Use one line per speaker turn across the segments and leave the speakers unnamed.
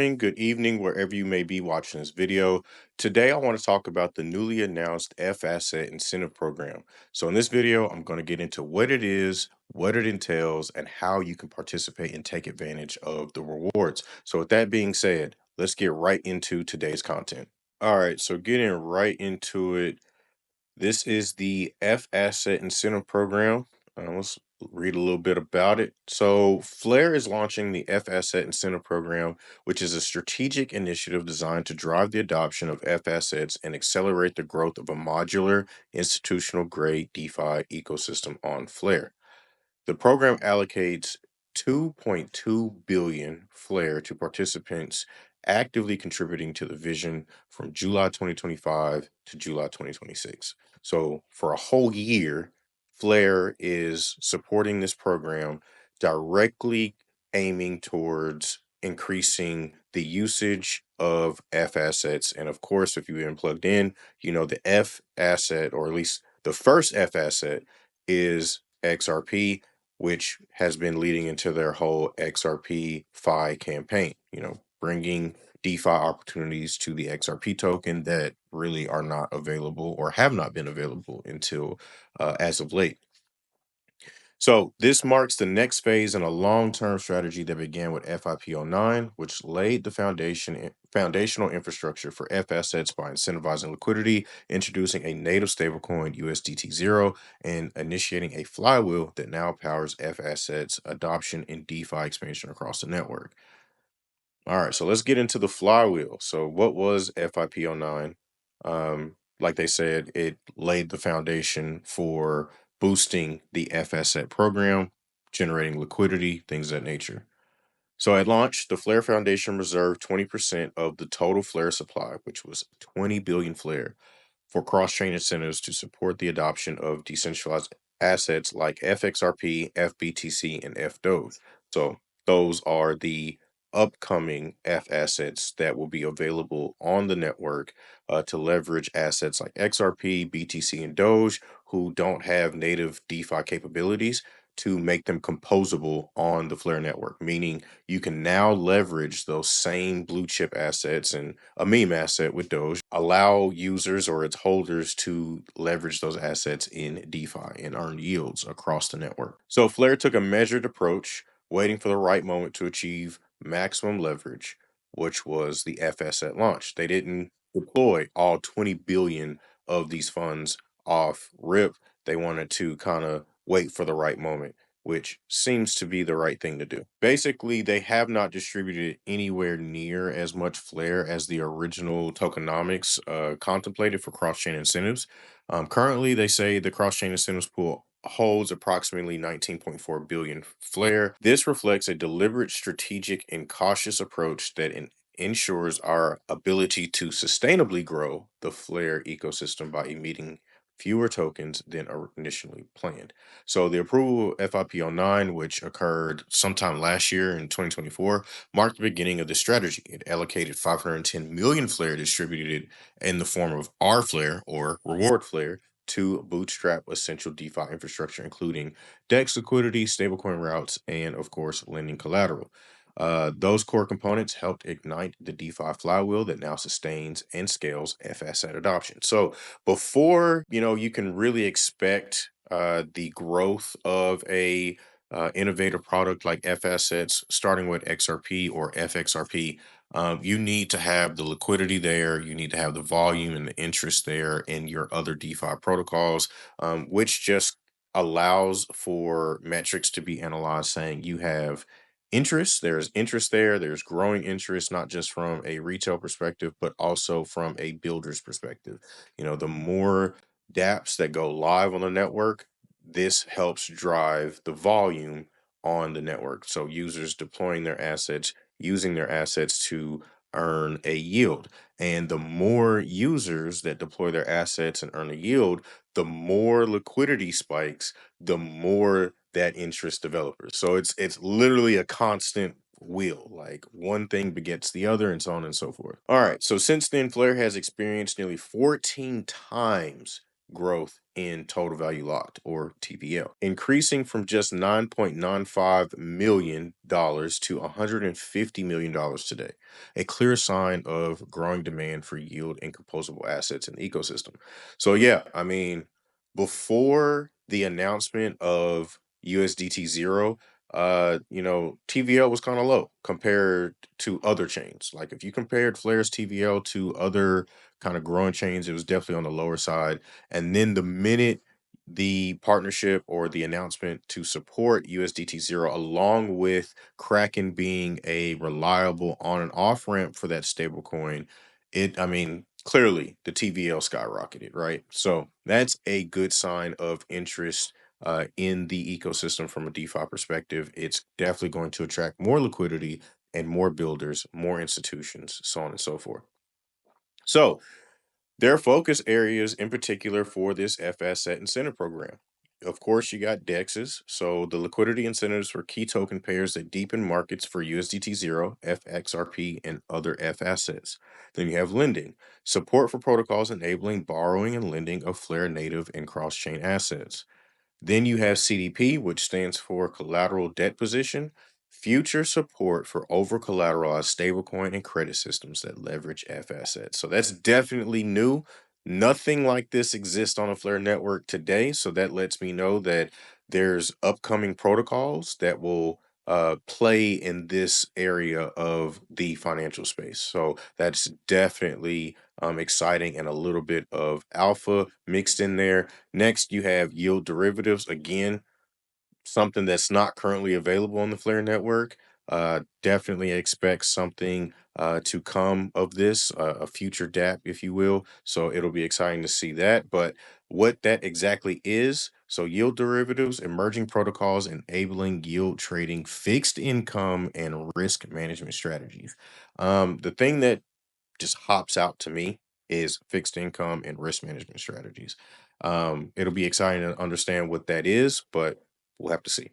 morning, good evening, wherever you may be watching this video. Today, I want to talk about the newly announced FAsset incentive program. So in this video, I'm going to get into what it is, what it entails, and how you can participate and take advantage of the rewards. So with that being said, let's get right into today's content. All right, so getting right into it, this is the FAsset incentive program. Let's read a little bit about it. So, Flare is launching the FAsset incentive program, which is a strategic initiative designed to drive the adoption of FAssets and accelerate the growth of a modular, institutional grade DeFi ecosystem on Flare. The program allocates 2.2 billion Flare to participants actively contributing to the vision from July 2025 to July 2026. So for a whole year, Flare is supporting this program directly aiming towards increasing the usage of F assets. And of course, if you've been plugged in, you know the F asset, or at least the first F asset, is XRP, which has been leading into their whole XRP Fi campaign, bringing DeFi opportunities to the XRP token that really are not available or have not been available until as of late. So this marks the next phase in a long-term strategy that began with FIP09, which laid the foundational infrastructure for F assets by incentivizing liquidity, introducing a native stablecoin USDT0, and initiating a flywheel that now powers F assets adoption and DeFi expansion across the network. All right, so let's get into the flywheel. So what was FIP09? Like they said, it laid the foundation for boosting the FSET program, generating liquidity, things of that nature. So at launch, the Flare Foundation reserved 20% of the total Flare supply, which was 20 billion Flare, for cross-chain incentives to support the adoption of decentralized assets like FXRP, FBTC, and FDOGE. So those are the upcoming F assets that will be available on the network to leverage assets like XRP, BTC, and Doge, who don't have native DeFi capabilities, to make them composable on the Flare network, meaning you can now leverage those same blue chip assets and a meme asset with Doge, allow users or its holders to leverage those assets in DeFi and earn yields across the network. So Flare took a measured approach, waiting for the right moment to achieve maximum leverage, which was the FS at launch. They didn't deploy all 20 billion of these funds off rip. They wanted to kind of wait for the right moment, which seems to be the right thing to do. Basically, they have not distributed anywhere near as much Flare as the original tokenomics contemplated for cross-chain incentives. Currently, they say the cross-chain incentives pool holds approximately 19.4 billion Flare. This reflects a deliberate, strategic, and cautious approach that ensures our ability to sustainably grow the Flare ecosystem by emitting fewer tokens than initially planned. So the approval of FIP09, which occurred sometime last year in 2024, marked the beginning of this strategy. It allocated 510 million Flare distributed in the form of R Flare or reward Flare to bootstrap essential DeFi infrastructure, including DEX liquidity, stablecoin routes, and of course, lending collateral. Those core components helped ignite the DeFi flywheel that now sustains and scales FSAT adoption. So before you can really expect the growth of a innovative product like FSets, starting with XRP or FXRP, you need to have the liquidity there. You need to have the volume and the interest there in your other DeFi protocols, which just allows for metrics to be analyzed, saying you have interest. There's interest there. There's growing interest, not just from a retail perspective, but also from a builder's perspective. The more dApps that go live on the network, this helps drive the volume on the network. So users deploying their assets, using their assets to earn a yield. And the more users that deploy their assets and earn a yield, the more liquidity spikes, the more that interest developers. So it's literally a constant wheel, like one thing begets the other and so on and so forth. All right, so since then, Flare has experienced nearly 14 times growth in total value locked, or TVL, increasing from just $9.95 million to $150 million today, a clear sign of growing demand for yield and composable assets in the ecosystem. So, yeah, I mean, before the announcement of USDT zero, TVL was kind of low compared to other chains. Like if you compared Flare's TVL to other kind of growing chains, it was definitely on the lower side. And then the minute the partnership or the announcement to support USDT zero, along with Kraken being a reliable on and off ramp for that stablecoin, I mean, clearly the TVL skyrocketed, right? So that's a good sign of interest in the ecosystem from a DeFi perspective. It's definitely going to attract more liquidity and more builders, more institutions, so on and so forth. So, there are focus areas in particular for this FAsset incentive program. Of course, you got DEXs, so the liquidity incentives for key token pairs that deepen markets for USDT zero, FXRP, and other FAssets. Then you have lending, support for protocols enabling borrowing and lending of Flare native and cross chain assets. Then you have CDP, which stands for collateral debt position, future support for over collateralized stablecoin and credit systems that leverage F assets. So that's definitely new. Nothing like this exists on a Flare network today. So that lets me know that there's upcoming protocols that will play in this area of the financial space. So that's definitely exciting, and a little bit of alpha mixed in there. Next, you have yield derivatives. Again, something that's not currently available on the Flare network. Definitely expect something to come of this, a future DApp, if you will. So it'll be exciting to see that. But what that exactly is, so yield derivatives, emerging protocols enabling yield trading, fixed income, and risk management strategies. The thing that just hops out to me is fixed income and risk management strategies. It'll be exciting to understand what that is, but we'll have to see.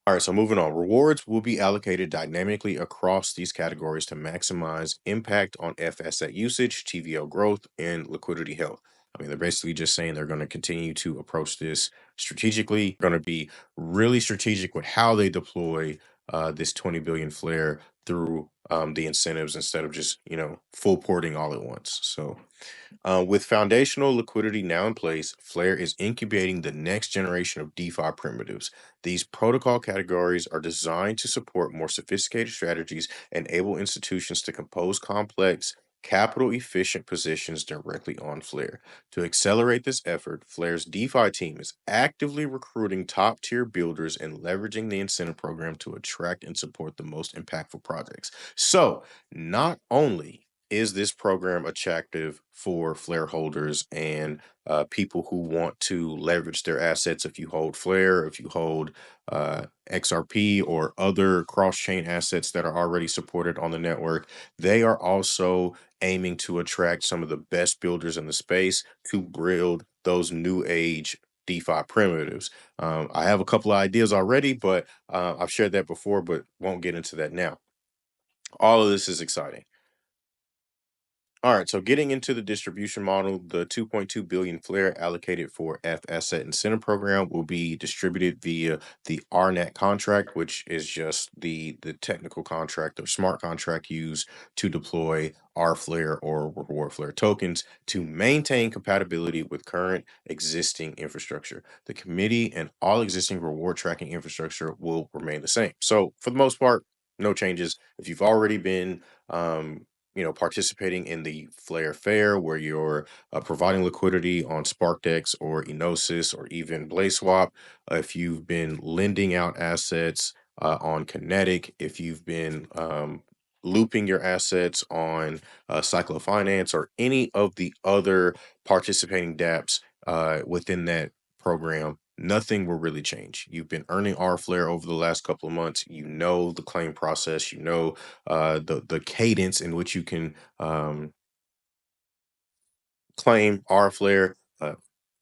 All right, so moving on. Rewards will be allocated dynamically across these categories to maximize impact on F asset usage, TVL growth, and liquidity health. I mean, they're basically just saying they're going to continue to approach this strategically, going to be really strategic with how they deploy this 20 billion flare through the incentives instead of just, full porting all at once. So, with foundational liquidity now in place, Flare is incubating the next generation of DeFi primitives. These protocol categories are designed to support more sophisticated strategies, enable institutions to compose complex, capital efficient positions directly on Flare. To accelerate this effort, Flare's DeFi team is actively recruiting top tier builders and leveraging the incentive program to attract and support the most impactful projects. So, not only is this program attractive for Flare holders and people who want to leverage their assets? If you hold Flare, if you hold XRP or other cross chain assets that are already supported on the network, they are also aiming to attract some of the best builders in the space to build those new age DeFi primitives. I have a couple of ideas already, but I've shared that before, but won't get into that now. All of this is exciting. All right, so getting into the distribution model, the 2.2 billion flare allocated for F asset incentive program will be distributed via the RNet contract, which is just the technical contract or smart contract used to deploy R flare or reward flare tokens to maintain compatibility with current existing infrastructure. The committee and all existing reward tracking infrastructure will remain the same. So for the most part, no changes. If you've already been participating in the Flare Fair, where you're providing liquidity on SparkDex or Enosis or even BlazeSwap. If you've been lending out assets on Kinetic, if you've been looping your assets on Cyclofinance or any of the other participating dApps within that program, nothing will really change. You've been earning R Flare over the last couple of months. You know the claim process. You know the cadence in which you can claim R Flare.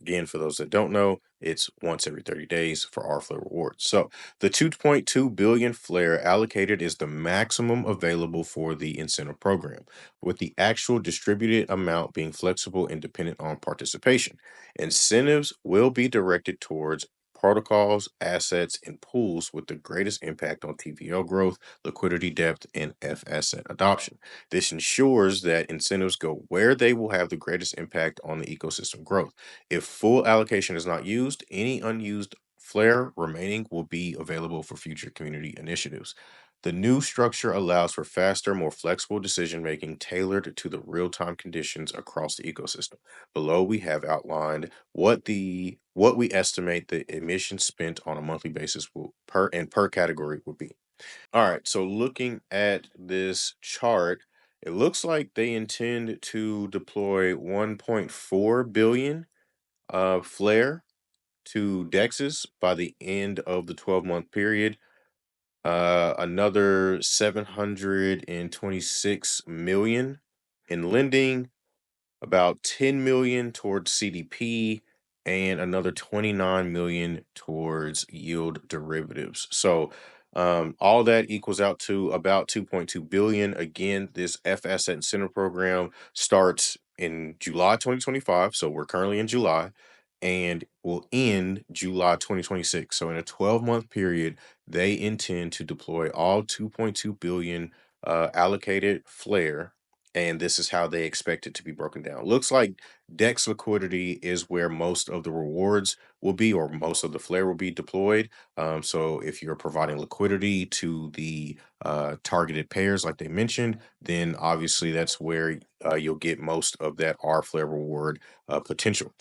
Again, for those that don't know, it's once every 30 days for our Flare rewards. So the 2.2 billion Flare allocated is the maximum available for the incentive program, with the actual distributed amount being flexible and dependent on participation. Incentives will be directed towards protocols, assets, and pools with the greatest impact on TVL growth, liquidity depth, and FAsset adoption. This ensures that incentives go where they will have the greatest impact on the ecosystem growth. If full allocation is not used, any unused flare remaining will be available for future community initiatives. The new structure allows for faster, more flexible decision making tailored to the real time conditions across the ecosystem. Below, we have outlined what we estimate the emissions spent on a monthly basis will per category would be. All right, so looking at this chart, it looks like they intend to deploy 1.4 billion flare to dexes by the end of the 12-month period. Another 726 million in lending, about 10 million towards CDP, and another 29 million towards yield derivatives. So all that equals out to about 2.2 billion. Again, this F asset incentive program starts in July 2025. So we're currently in July and will end July 2026. So in a 12-month period, they intend to deploy all 2.2 billion allocated flare, and this is how they expect it to be broken down. Looks like DEX liquidity is where most of the rewards will be, or most of the flare will be deployed. So if you're providing liquidity to the targeted pairs, like they mentioned, then obviously that's where you'll get most of that R flare reward potential.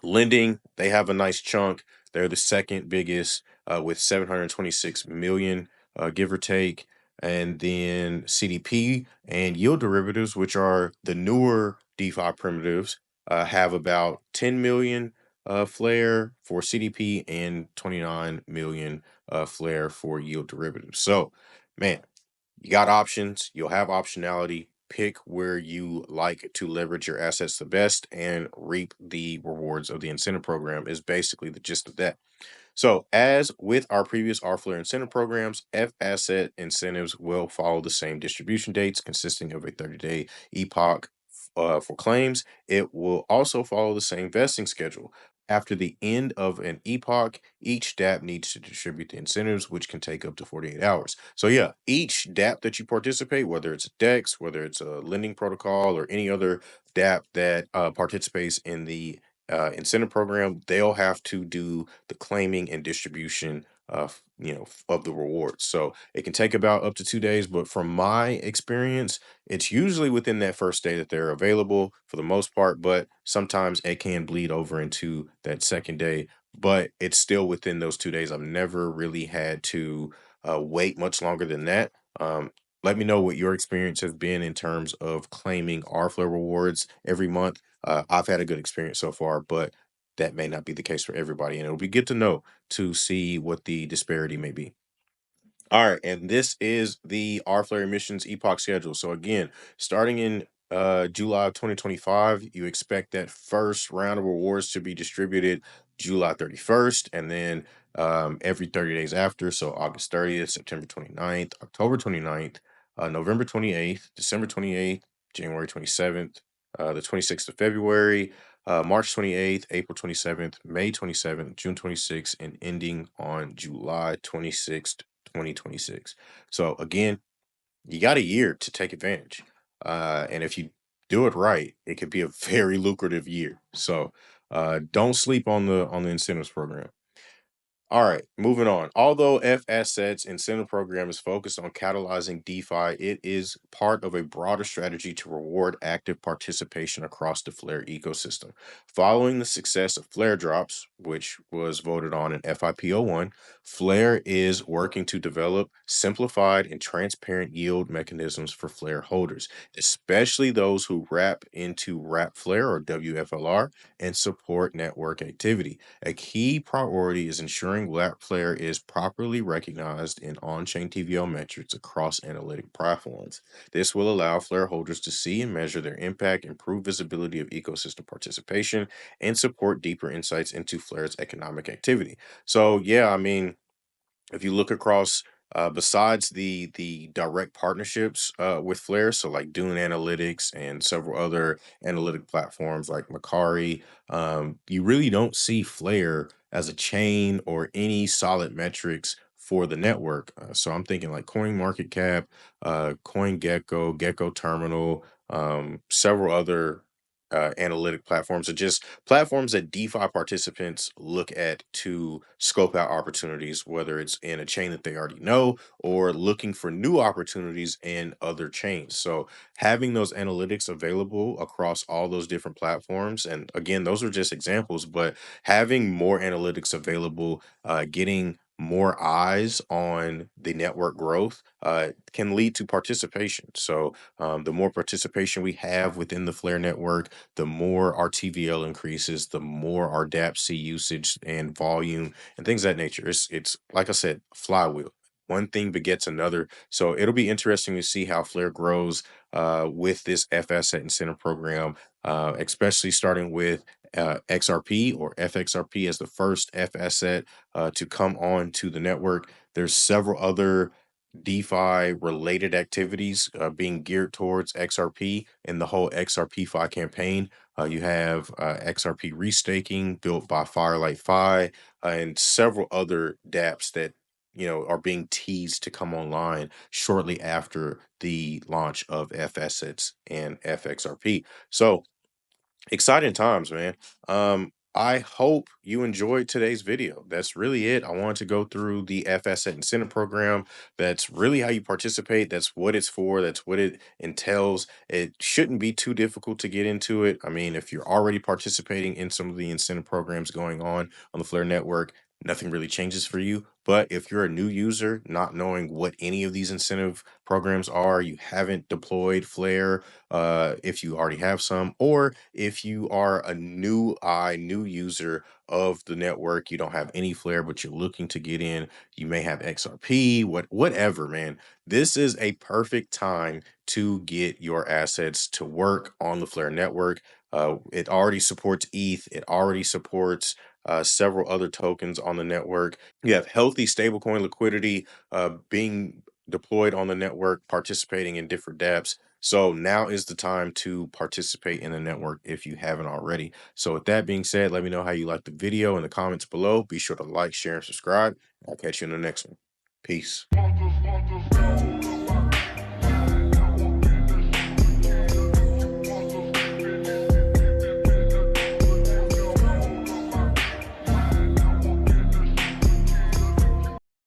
Lending, they have a nice chunk. They're the second biggest with 726 million, give or take. And then CDP and yield derivatives, which are the newer DeFi primitives, have about 10 million flare for CDP and 29 million flare for yield derivatives. So, man, you got options, you'll have optionality. Pick where you like to leverage your assets the best and reap the rewards of the incentive program, is basically the gist of that. So, as with our previous R-Flare incentive programs, F-asset incentives will follow the same distribution dates, consisting of a 30-day epoch for claims. It will also follow the same vesting schedule. After the end of an epoch, each DApp needs to distribute the incentives, which can take up to 48 hours. So, yeah, each DApp that you participate, whether it's a DEX, whether it's a lending protocol, or any other DApp that participates in the incentive program, they'll have to do the claiming and distribution of of the rewards. So it can take about up to 2 days, but from my experience, it's usually within that first day that they're available for the most part. But sometimes it can bleed over into that second day. But it's still within those 2 days. I've never really had to wait much longer than that. Let me know what your experience has been in terms of claiming Rflow rewards every month. I've had a good experience so far, but that may not be the case for everybody. And it'll be good to know to see what the disparity may be. All right, and this is the R Flare emissions epoch schedule. So again, starting in July of 2025, you expect that first round of rewards to be distributed July 31st, and then every 30 days after. So August 30th, September 29th, October 29th, November 28th, December 28th, January 27th, the 26th of February, March 28th, April 27th, May 27th, June 26th, and ending on July 26th, 2026. So again, you got a year to take advantage. And if you do it right, it could be a very lucrative year. So don't sleep on the incentives program. All right, moving on. Although FAssets incentive program is focused on catalyzing DeFi, it is part of a broader strategy to reward active participation across the Flare ecosystem. Following the success of Flare drops, which was voted on in FIP01, Flare is working to develop simplified and transparent yield mechanisms for Flare holders, especially those who wrap into Wrap Flare or WFLR and support network activity. A key priority is ensuring ensuring Flare is properly recognized in on-chain TVL metrics across analytic platforms. This will allow Flare holders to see and measure their impact, improve visibility of ecosystem participation, and support deeper insights into Flare's economic activity. So, yeah, I mean, if you look across besides the direct partnerships with Flare, so like Dune Analytics and several other analytic platforms like Macari, you really don't see Flare as a chain or any solid metrics for the network. So I'm thinking like CoinMarketCap, CoinGecko, Gecko Terminal, several other analytic platforms, are just platforms that DeFi participants look at to scope out opportunities, whether it's in a chain that they already know or looking for new opportunities in other chains. So having those analytics available across all those different platforms, and again, those are just examples, but having more analytics available, getting more eyes on the network growth can lead to participation. So the more participation we have within the Flare network, the more our TVL increases, the more our DAppC usage and volume and things of that nature. It's like I said, flywheel. One thing begets another. So it'll be interesting to see how Flare grows with this FAsset incentive program, especially starting with XRP or FXRP as the first FAsset to come on to the network. There's several other DeFi related activities being geared towards XRP and the whole XRP Fi campaign. You have XRP restaking built by Firelight Fi and several other dApps that are being teased to come online shortly after the launch of FAssets and FXRP. So exciting times, man. I hope you enjoyed today's video. That's really it. I wanted to go through the FSet incentive program. That's really how you participate. That's what it's for. That's what it entails. It shouldn't be too difficult to get into it. I mean, if you're already participating in some of the incentive programs going on the Flare network, nothing really changes for you. But if you're a new user, not knowing what any of these incentive programs are, you haven't deployed Flare, if you already have some, or if you are a new user of the network, you don't have any Flare, but you're looking to get in, you may have XRP, whatever, man. This is a perfect time to get your assets to work on the Flare network. It already supports ETH, it already supports several other tokens on the network. You have healthy stablecoin liquidity being deployed on the network, participating in different dApps. So now is the time to participate in the network if you haven't already. So with that being said, let me know how you like the video in the comments below. Be sure to like, share, and subscribe. I'll catch you in the next one. Peace.